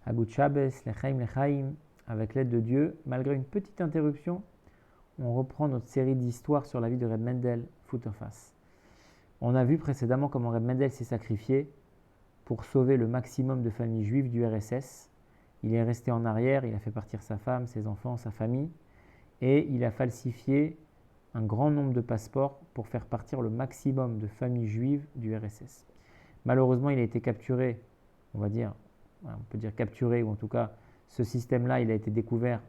Hagut Shabbos, Lechaim, avec l'aide de Dieu, malgré une petite interruption, on reprend notre série d'histoires sur la vie de Reb Mendel Futerfas. On a vu précédemment comment Reb Mendel s'est sacrifié pour sauver le maximum de familles juives du RSS. Il est resté en arrière, il a fait partir sa femme, ses enfants, sa famille, et il a falsifié un grand nombre de passeports pour faire partir le maximum de familles juives du RSS. Malheureusement, il a été capturé, on peut dire capturé, ou en tout cas, ce système-là, il a été découvert,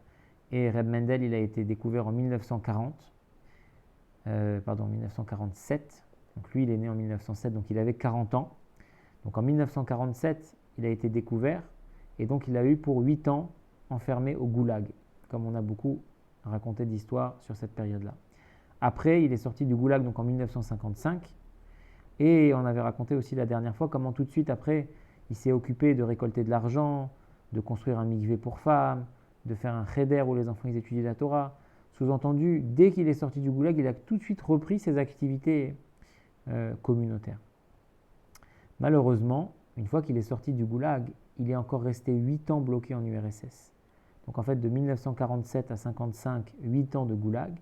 et Reb Mendel, il a été découvert en 1947. Donc lui, il est né en 1907, donc il avait 40 ans. Donc en 1947, il a été découvert, et donc il a eu pour 8 ans enfermé au goulag, comme on a beaucoup raconté d'histoires sur cette période-là. Après, il est sorti du goulag donc en 1955, et on avait raconté aussi la dernière fois comment tout de suite après, il s'est occupé de récolter de l'argent, de construire un mikvé pour femmes, de faire un cheder où les enfants ils étudient la Torah. Sous-entendu, dès qu'il est sorti du goulag, il a tout de suite repris ses activités communautaires. Malheureusement, une fois qu'il est sorti du goulag, il est encore resté 8 ans bloqué en URSS. Donc en fait, de 1947 à 55, 8 ans de goulag,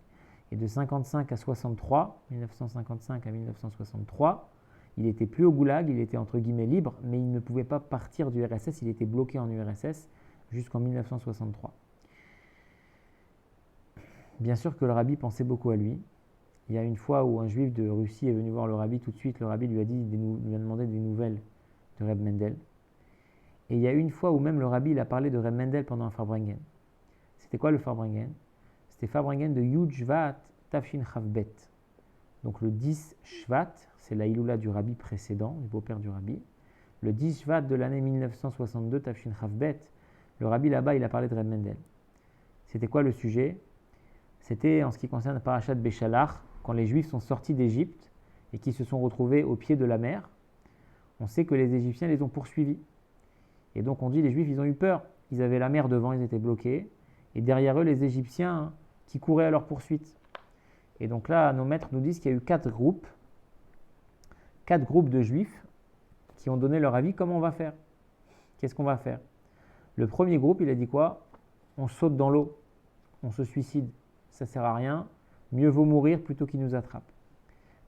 et de 55 à 63, 1955 à 1963, il n'était plus au goulag, il était entre guillemets libre, mais il ne pouvait pas partir du RSS, il était bloqué en URSS jusqu'en 1963. Bien sûr que le rabbi pensait beaucoup à lui. Il y a une fois où un juif de Russie est venu voir le rabbi tout de suite, le rabbi lui a demandé des nouvelles de Reb Mendel. Et il y a une fois où même le rabbi il a parlé de Reb Mendel pendant un Farbrengen. C'était quoi le Farbrengen? C'était Farbrengen de Yud Shvat Tafshin Chavbet. Donc le 10 Shvat, c'est la Iloula du rabbi précédent, du beau-père du rabbi. Le 10 Shvat de l'année 1962 Tafshin Chavbet, le rabbi là-bas il a parlé de Reb Mendel. C'était quoi le sujet? C'était en ce qui concerne Parashat Béchalach, quand les Juifs sont sortis d'Égypte et qui se sont retrouvés au pied de la mer. On sait que les Égyptiens les ont poursuivis. Et donc on dit les Juifs ils ont eu peur. Ils avaient la mer devant, ils étaient bloqués. Et derrière eux les Égyptiens qui couraient à leur poursuite. Et donc là nos maîtres nous disent qu'il y a eu 4 groupes de Juifs qui ont donné leur avis. Comment on va faire? Qu'est-ce qu'on va faire? Le premier groupe il a dit quoi? On saute dans l'eau, on se suicide. Ça ne sert à rien, mieux vaut mourir plutôt qu'ils nous attrapent.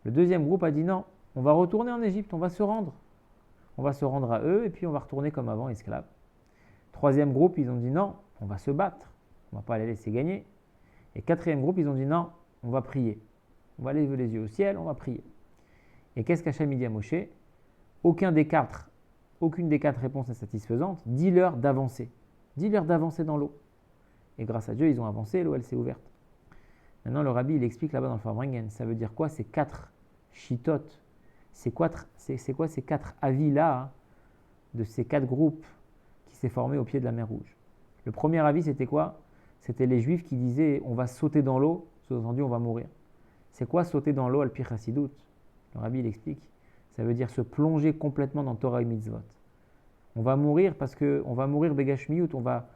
Le deuxième groupe a dit non, on va retourner en Égypte, on va se rendre. On va se rendre à eux et puis on va retourner comme avant, esclaves. Troisième groupe, ils ont dit non, on va se battre, on ne va pas les laisser gagner. Et quatrième groupe, ils ont dit non, on va prier. On va lever les yeux au ciel, on va prier. Et qu'est-ce qu'Hachem dit à Moshe? Aucune des quatre réponses n'est satisfaisante, dis-leur d'avancer. Dis-leur d'avancer dans l'eau. Et grâce à Dieu, ils ont avancé, l'eau elle s'est ouverte. Maintenant, le rabbi, il explique là-bas dans le Farbrengen, ça veut dire quoi ces 4 chitotes? C'est quoi ces 4 avis-là de ces 4 groupes qui s'est formés au pied de la mer Rouge? Le premier avis, c'était quoi? C'était les Juifs qui disaient on va sauter dans l'eau, sous-entendu on va mourir. C'est quoi sauter dans l'eau al-pi chassidut? Le rabbi, il explique, ça veut dire se plonger complètement dans Torah et Mitzvot. On va mourir parce qu'on va mourir begashmiut, on va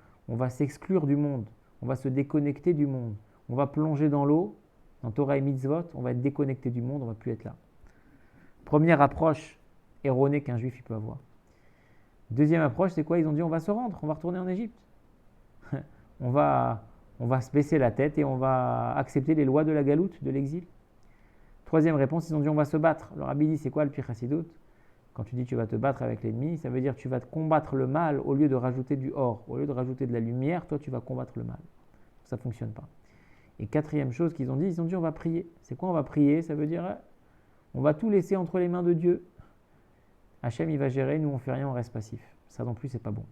s'exclure du monde, on va se déconnecter du monde. On va plonger dans l'eau, dans Torah et Mitzvot, on va être déconnecté du monde, on ne va plus être là. Première approche erronée qu'un juif il peut avoir. Deuxième approche, c'est quoi? Ils ont dit on va se rendre, on va retourner en Égypte. on va se baisser la tête et on va accepter les lois de la galoute, de l'exil. Troisième réponse, ils ont dit on va se battre. Le rabbi dit c'est quoi le pi chassidut? Quand tu dis tu vas te battre avec l'ennemi, ça veut dire tu vas te combattre le mal au lieu de rajouter du or, au lieu de rajouter de la lumière, toi tu vas combattre le mal. Ça ne fonctionne pas. Et quatrième chose qu'ils ont dit, ils ont dit on va prier. C'est quoi on va prier? Ça veut dire on va tout laisser entre les mains de Dieu. Hachem il va gérer, nous on fait rien, on reste passif. Ça non plus c'est pas bon.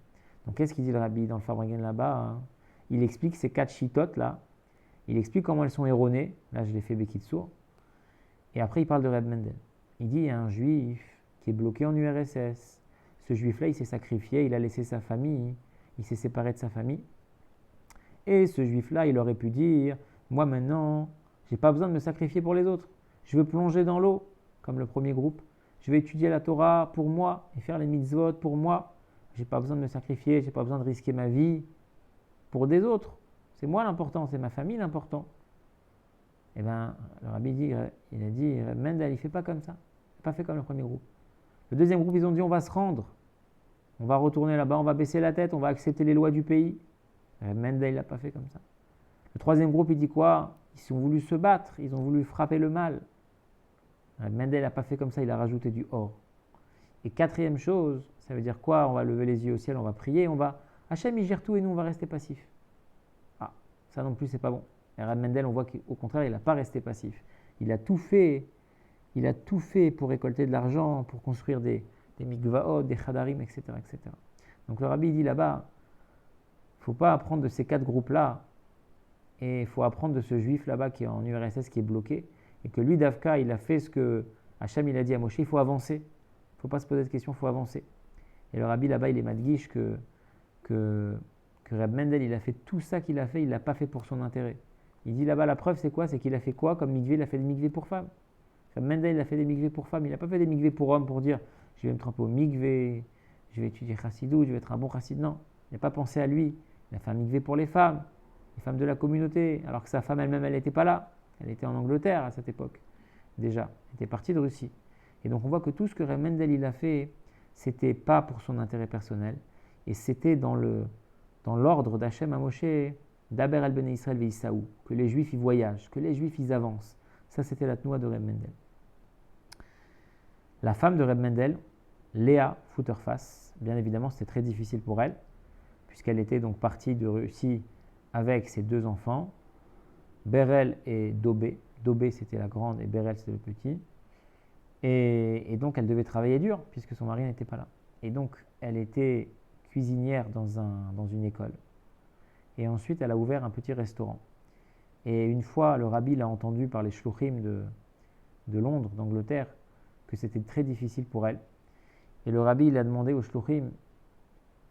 Donc qu'est-ce qu'il dit le rabbi dans le Farbrengen là-bas? Il explique ces 4 chitotes là. Il explique comment elles sont erronées. Là je l'ai fait Bekitsour. Et après il parle de Reb Mendel. Il dit il y a un juif qui est bloqué en URSS. Ce juif là il s'est sacrifié, il a laissé sa famille, il s'est séparé de sa famille. Et ce juif là il aurait pu dire moi maintenant, je n'ai pas besoin de me sacrifier pour les autres. Je veux plonger dans l'eau, comme le premier groupe. Je vais étudier la Torah pour moi et faire les mitzvot pour moi. Je n'ai pas besoin de me sacrifier, je n'ai pas besoin de risquer ma vie pour des autres. C'est moi l'important, c'est ma famille l'important. Eh bien, le rabbi dit, il a dit, Mendel, il ne fait pas comme ça. Il n'a pas fait comme le premier groupe. Le deuxième groupe, ils ont dit, on va se rendre. On va retourner là-bas, on va baisser la tête, on va accepter les lois du pays. Reb Mendel, il n'a pas fait comme ça. Le troisième groupe, il dit quoi? Ils ont voulu se battre, ils ont voulu frapper le mal. Reb Mendel n'a pas fait comme ça, il a rajouté du or. Et quatrième chose, ça veut dire quoi? On va lever les yeux au ciel, on va prier, Hachem, il gère tout et nous, on va rester passifs. Ah, ça non plus, c'est pas bon. Et Reb Mendel, on voit qu'au contraire, il n'a pas resté passif. Il a tout fait pour récolter de l'argent, pour construire des mikvaot, des chadarim, etc., etc. Donc le rabbi dit là-bas, il ne faut pas apprendre de ces quatre groupes-là, et il faut apprendre de ce juif là-bas qui est en URSS, qui est bloqué, et que lui, Davka, il a fait ce que Hachem, il a dit à Moshe, il faut avancer. Il ne faut pas se poser de questions, il faut avancer. Et le rabbi là-bas, il est madguish que Reb Mendel, il a fait tout ça qu'il a fait, il ne l'a pas fait pour son intérêt. Il dit là-bas, la preuve, c'est quoi? C'est qu'il a fait quoi comme mikvé? Il a fait des mikvés pour femmes. Reb Mendel, il a fait des mikvés pour femmes. Il n'a pas fait des mikvés pour hommes pour dire, je vais me tremper au mikvé, je vais étudier chassidou, je vais être un bon chassid. Non, il n'a pas pensé à lui. Il a fait un mikvé pour les femmes de la communauté, alors que sa femme elle-même, elle n'était pas là. Elle était en Angleterre à cette époque, déjà. Elle était partie de Russie. Et donc on voit que tout ce que Reb Mendel il a fait, c'était pas pour son intérêt personnel, et c'était dans l'ordre d'Hachem à Moshe, d'Aber al Bnei Israël ve'Issaou, que les Juifs y voyagent, que les Juifs y avancent. Ça, c'était la tnoua de Reb Mendel. La femme de Reb Mendel, Léa Fouterfass, bien évidemment, c'était très difficile pour elle, puisqu'elle était donc partie de Russie avec ses deux enfants, Berel et Dobé. Dobé, c'était la grande et Berel, c'était le petit. Et donc, elle devait travailler dur, puisque son mari n'était pas là. Et donc, elle était cuisinière dans une école. Et ensuite, elle a ouvert un petit restaurant. Et une fois, le rabbi l'a entendu par les shluchim de Londres, d'Angleterre, que c'était très difficile pour elle. Et le rabbi, il a demandé aux shluchim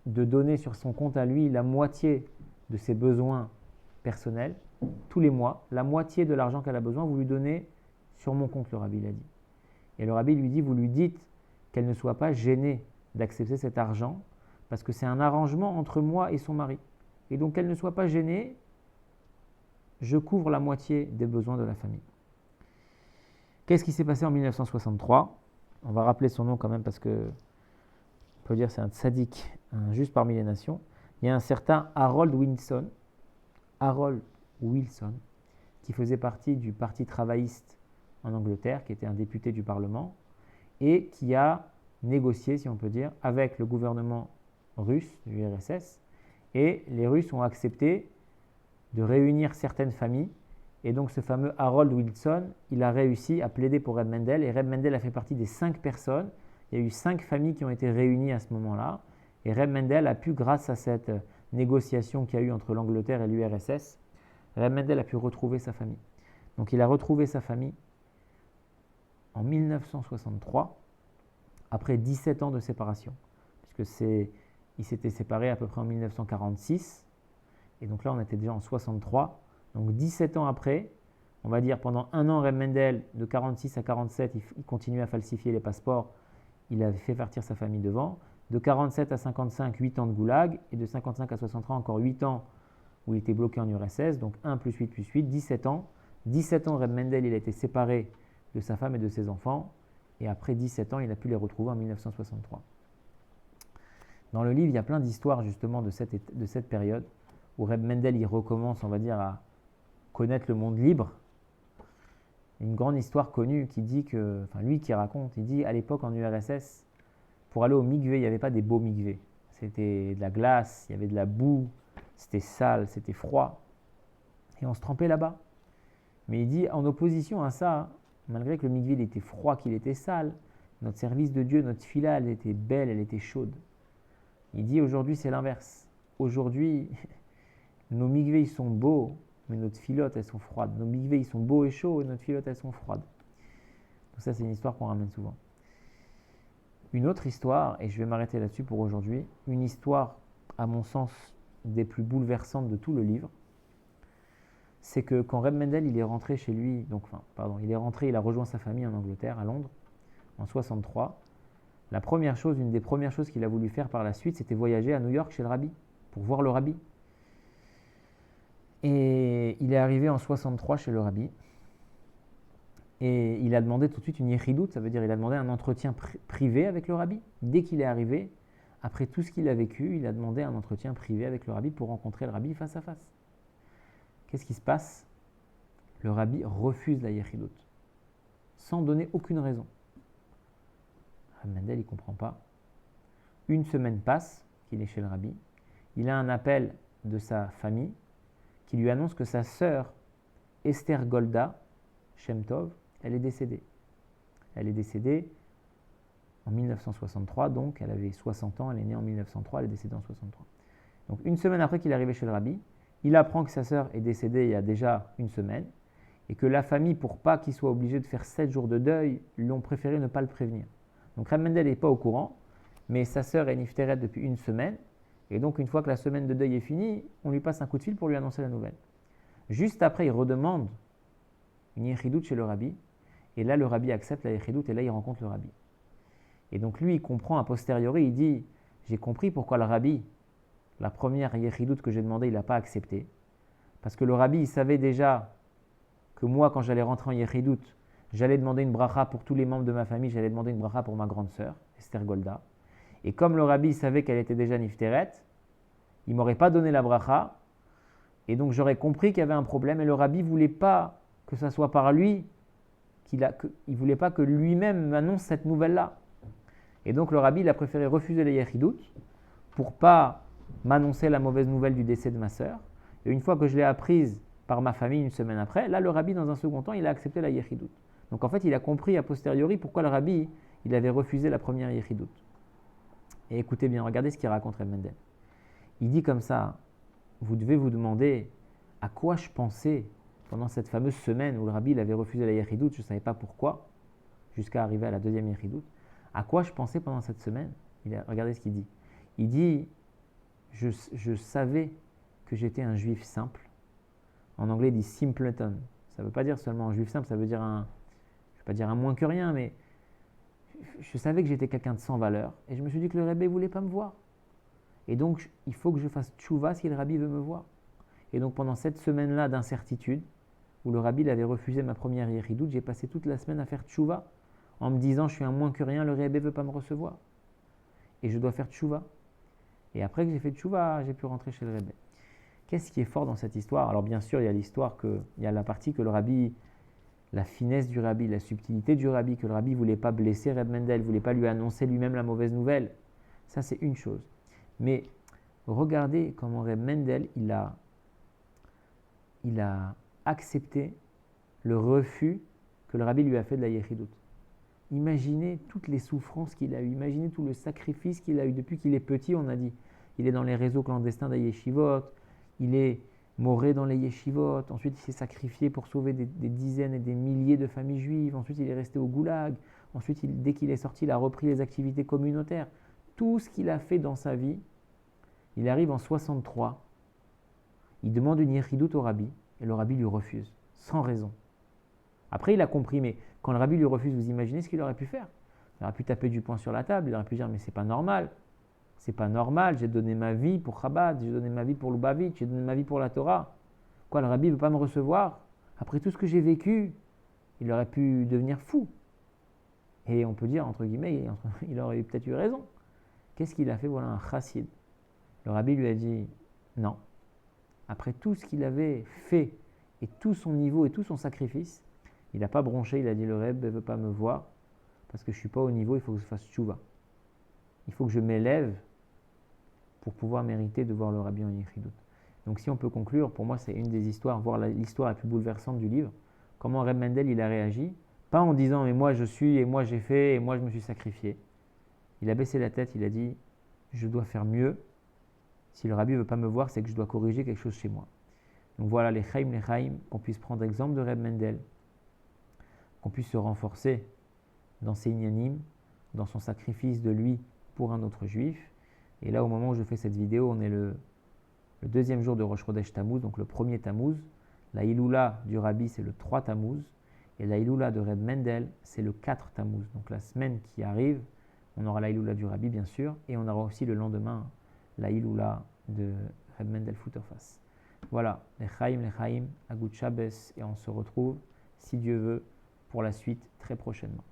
de donner sur son compte à lui la moitié de ses besoins personnels, tous les mois. La moitié de l'argent qu'elle a besoin, vous lui donnez sur mon compte, le rabbi l'a dit. Et le rabbi lui dit, vous lui dites qu'elle ne soit pas gênée d'accepter cet argent, parce que c'est un arrangement entre moi et son mari. Et donc qu'elle ne soit pas gênée, je couvre la moitié des besoins de la famille. Qu'est-ce qui s'est passé en 1963? On va rappeler son nom quand même parce que on peut dire c'est un tzaddik, juste parmi les nations. Il y a un certain Harold Wilson, qui faisait partie du Parti travailliste en Angleterre, qui était un député du Parlement, et qui a négocié, si on peut dire, avec le gouvernement russe, du URSS, et les Russes ont accepté de réunir certaines familles, et donc ce fameux Harold Wilson, il a réussi à plaider pour Reb Mendel, et Reb Mendel a fait partie des 5 personnes, il y a eu 5 familles qui ont été réunies à ce moment-là, et Reb Mendel a pu, grâce à cette négociation qu'il y a eu entre l'Angleterre et l'URSS, Reb Mendel a pu retrouver sa famille. Donc il a retrouvé sa famille en 1963, après 17 ans de séparation, il s'était séparé à peu près en 1946, et donc là on était déjà en 63, donc 17 ans après, on va dire pendant un an, Reb Mendel, de 46 à 47, il continuait à falsifier les passeports, il avait fait partir sa famille devant, de 47 à 55, 8 ans de goulag, et de 55 à 63, encore 8 ans où il était bloqué en URSS, donc 1 plus 8 plus 8, 17 ans. 17 ans, Reb Mendel, il a été séparé de sa femme et de ses enfants, et après 17 ans, il a pu les retrouver en 1963. Dans le livre, il y a plein d'histoires justement de cette période, où Reb Mendel, il recommence, on va dire, à connaître le monde libre. Une grande histoire connue qui dit que, enfin lui qui raconte, il dit à l'époque en URSS, pour aller au mikvé, il n'y avait pas des beaux mikvés. C'était de la glace, il y avait de la boue, c'était sale, c'était froid. Et on se trempait là-bas. Mais il dit, en opposition à ça, malgré que le mikvé il était froid, qu'il était sale, notre service de Dieu, notre fila, elle était belle, elle était chaude. Il dit, aujourd'hui c'est l'inverse. Aujourd'hui, nos mikvés ils sont beaux, mais notre filote elles sont froides. Nos mikvés ils sont beaux et chauds, et notre filote elles sont froides. Donc ça c'est une histoire qu'on ramène souvent. Une autre histoire, et je vais m'arrêter là-dessus pour aujourd'hui, une histoire à mon sens des plus bouleversantes de tout le livre, c'est que quand Reb Mendel il est rentré chez lui, il a rejoint sa famille en Angleterre, à Londres, en 63, une des premières choses qu'il a voulu faire par la suite, c'était voyager à New York chez le rabbi, pour voir le rabbi. Et il est arrivé en 63 chez le rabbi, et il a demandé tout de suite une yéchidout, ça veut dire il a demandé un entretien privé avec le rabbi. Dès qu'il est arrivé, après tout ce qu'il a vécu, il a demandé un entretien privé avec le rabbi pour rencontrer le rabbi face à face. Qu'est-ce qui se passe? Le rabbi refuse la Yechidut, sans donner aucune raison. Reb Mendel, il ne comprend pas. Une semaine passe qu'il est chez le rabbi. Il a un appel de sa famille qui lui annonce que sa sœur, Esther Golda Shem Tov, elle est décédée. Elle est décédée en 1963, donc elle avait 60 ans, elle est née en 1903, elle est décédée en 63. Donc une semaine après qu'il est arrivé chez le rabbi, il apprend que sa sœur est décédée il y a déjà une semaine et que la famille, pour pas qu'il soit obligé de faire 7 jours de deuil, lui ont préféré ne pas le prévenir. Donc Reb Mendel n'est pas au courant, mais sa sœur est nifteret depuis une semaine, et donc une fois que la semaine de deuil est finie, on lui passe un coup de fil pour lui annoncer la nouvelle. Juste après, il redemande une yechidut chez le rabbi, et là le rabbi accepte la yechidut, et là il rencontre le rabbi. Et donc lui, il comprend a posteriori, il dit, j'ai compris pourquoi le rabbi, la première yechidut que j'ai demandé, il n'a pas accepté, parce que le rabbi, il savait déjà que moi, quand j'allais rentrer en yechidut, j'allais demander une bracha pour tous les membres de ma famille, j'allais demander une bracha pour ma grande sœur, Esther Golda. Et comme le rabbi savait qu'elle était déjà nifteret, il ne m'aurait pas donné la bracha, et donc j'aurais compris qu'il y avait un problème, et le rabbi ne voulait pas que ça soit par lui, il ne voulait pas que lui-même m'annonce cette nouvelle-là. Et donc le rabbi, il a préféré refuser les yechidut pour ne pas m'annoncer la mauvaise nouvelle du décès de ma sœur. Et une fois que je l'ai apprise par ma famille une semaine après, là le rabbi, dans un second temps, il a accepté la yechidut. Donc en fait, il a compris a posteriori pourquoi le rabbi, il avait refusé la première yechidut. Et écoutez bien, regardez ce qu'il raconte Reb Mendel. Il dit comme ça, vous devez vous demander à quoi je pensais pendant cette fameuse semaine où le rabbi il avait refusé la yechidut, je ne savais pas pourquoi, jusqu'à arriver à la deuxième yechidut. À quoi je pensais pendant cette semaine? Regardez ce qu'il dit. Il dit, je savais que j'étais un juif simple. En anglais, il dit simpleton. Ça ne veut pas dire seulement un juif simple, ça veut dire je ne vais pas dire un moins que rien, mais je savais que j'étais quelqu'un de sans valeur. Et je me suis dit que le rabbi ne voulait pas me voir. Et donc, il faut que je fasse tchouva si le rabbi veut me voir. Et donc, pendant cette semaine-là d'incertitude, où le rabbi avait refusé ma première yechidut, j'ai passé toute la semaine à faire tchouva, en me disant, je suis un moins que rien, le rabbi ne veut pas me recevoir. Et je dois faire tchouva. Et après que j'ai fait tchouva, j'ai pu rentrer chez le rabbi. Qu'est-ce qui est fort dans cette histoire? Alors bien sûr, il y a l'histoire il y a la partie que le rabbi, la finesse du rabbi, la subtilité du rabbi, que le rabbi ne voulait pas blesser Reb Mendel, ne voulait pas lui annoncer lui-même la mauvaise nouvelle. Ça, c'est une chose. Mais regardez comment Reb Mendel, il a accepté le refus que le rabbi lui a fait de la yechidut. Imaginez toutes les souffrances qu'il a eues, imaginez tout le sacrifice qu'il a eu depuis qu'il est petit, on a dit. Il est dans les réseaux clandestins des yeshivot, il est moré dans les yeshivot, ensuite il s'est sacrifié pour sauver des dizaines et des milliers de familles juives, ensuite il est resté au goulag, ensuite dès qu'il est sorti, il a repris les activités communautaires. Tout ce qu'il a fait dans sa vie, il arrive en 63, il demande une yechidut au rabbi, et le rabbi lui refuse, sans raison. Après, il a compris, mais quand le rabbi lui refuse, vous imaginez ce qu'il aurait pu faire? Il aurait pu taper du poing sur la table, il aurait pu dire, mais c'est pas normal, j'ai donné ma vie pour Chabad, j'ai donné ma vie pour Lubavitch, j'ai donné ma vie pour la Torah. Quoi, le rabbi ne veut pas me recevoir? Après tout ce que j'ai vécu, il aurait pu devenir fou. Et on peut dire, entre guillemets, il aurait peut-être eu raison. Qu'est-ce qu'il a fait? Voilà un chassid. Le rabbi lui a dit, non. Après tout ce qu'il avait fait, et tout son niveau, et tout son sacrifice, il n'a pas bronché, il a dit, le rabbi ne veut pas me voir, parce que je ne suis pas au niveau, il faut que je fasse tchouva. Il faut que je m'élève pour pouvoir mériter de voir le rabbi en yechidut. Donc si on peut conclure, pour moi c'est une des histoires, voire l'histoire la plus bouleversante du livre, comment Reb Mendel il a réagi, pas en disant mais moi je suis, et moi j'ai fait, et moi je me suis sacrifié. Il a baissé la tête, il a dit je dois faire mieux, si le rabbi ne veut pas me voir, c'est que je dois corriger quelque chose chez moi. Donc voilà les chaim, qu'on puisse prendre exemple de Reb Mendel, qu'on puisse se renforcer dans ses inyanim, dans son sacrifice de lui pour un autre juif. Et là, au moment où je fais cette vidéo, on est le deuxième jour de Rosh Chodesh Tammuz, donc le premier Tammuz. La Iloula du Rabbi, c'est le 3 Tammuz. Et la Iloula de Reb Mendel, c'est le 4 Tammuz. Donc la semaine qui arrive, on aura la Iloula du Rabbi, bien sûr, et on aura aussi le lendemain la Iloula de Reb Mendel Fouterfas. Voilà, les Chaim, Agut Shabbos, et on se retrouve, si Dieu veut, pour la suite très prochainement.